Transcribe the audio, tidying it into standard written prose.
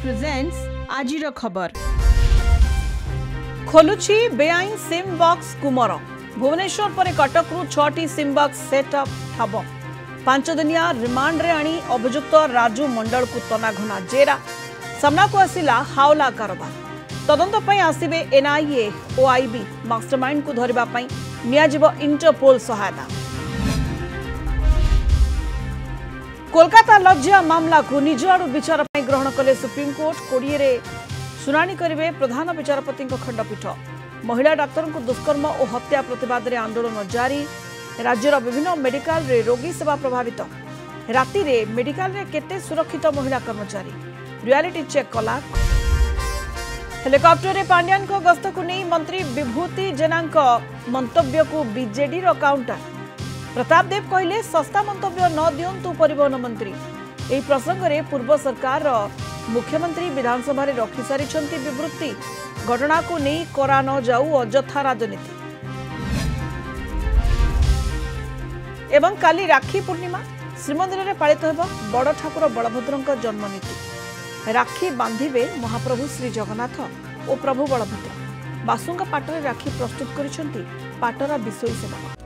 Presents आजिर खबर खोलुछि बेआईन सिम बॉक्स कुमर भुवनेश्वर पर कटकरू 6टी सिम बॉक्स सेटअप हब 5 दिनिया रिमांड रे आनी अभियुक्त राजू मंडल को तनाघना जेरा सामना को आसिला हावला कारोबार तदंत पई आसिबे एनआईए ओ आईबी मास्टरमाइंड को धरिबा पई नियाजिब इंटरपोल सहायता। कोलकाता लज्जा मामला को निज आड़ विचार पई ग्रहण कले सुप्रीमकोर्ट 20 रे शुनानी करिवे प्रधान विचारपति खंडपीठ। महिला डाक्तर को दुष्कर्म और हत्या प्रतिवाद रे आंदोलन जारी राज्यर विभिन्न मेडिकल रे रोगी सेवा प्रभावित राति रे मेडिकल रे केते सुरक्षित महिला कर्मचारी रियलिटी चेक कला। हेलिकॉप्टर रे पांड्यान को गस्त को नहीं मंत्री विभूति जेना मंतव्य को बीजेडी रो काउंटर प्रताप देव कहले सस्ता मंतव्य न दियंतु परिवहन मंत्री। एही प्रसंग रे पूर्व सरकार रो मुख्यमंत्री विधानसभा रे रखी सारी विवृत्ति घटना को नहीं करा न जाऊ अजथा राजनीति। एवं काली राखी पूर्णिमा श्रीमंदिर रे पालित हेबो बड़ ठाकुर बलभद्र जन्मनीति राखी बांधिबे महाप्रभु श्री जगन्नाथ और प्रभु बलभद्र बासुंगा पाटरे राखी प्रस्तुत करिसेंती पाटरा विषयी सेवक।